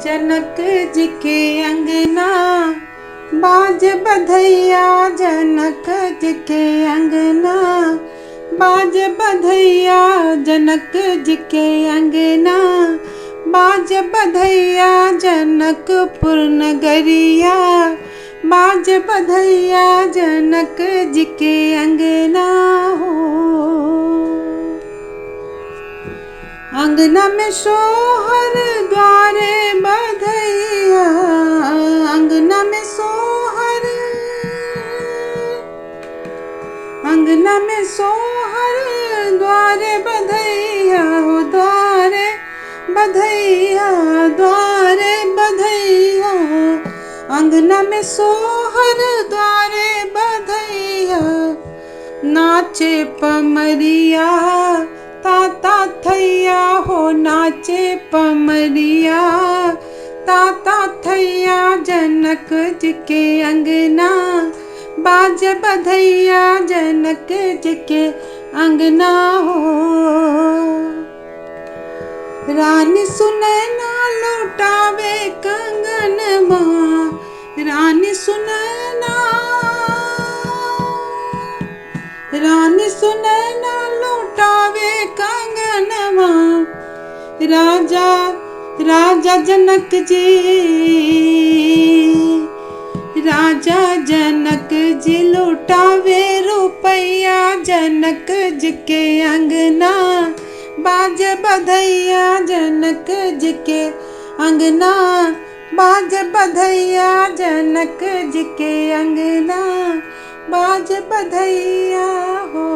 जनक जी के अंगना बाज बधैया, जनक जी के अंगना बाज बधैया, जनक जी के अंगना बाज बधैया, जनकपुर नगरिया बाज बधैया, जनक जी के अंगना हो। अंगना में सोहर द्वारे बधैया, अंगना में सोहर, अंगना में सोहर द्वारे बधैया हो, द्वारे बधैया, द्वारे बधैया, अंगना में सोहर द्वारे बधैया, नाचे पमरिया ताता थैया हो, नाचे पमरिया ताता थैया, जनक जी के अंगना बाज बधैया, जनक जी के अंगना हो। रानी सुनैना लौटावे कंगनवा, रानी सुनैना, रानी सुनैना लौटावे कंगनवा, राजा राजा जनक जी, राजा जनक जी लौटावे रुपैया, जनक जी के अंगना बाज बधैया, जनक जी के अंगना बाज बधैया, जनक जी के अंगना बाज बधैया हो।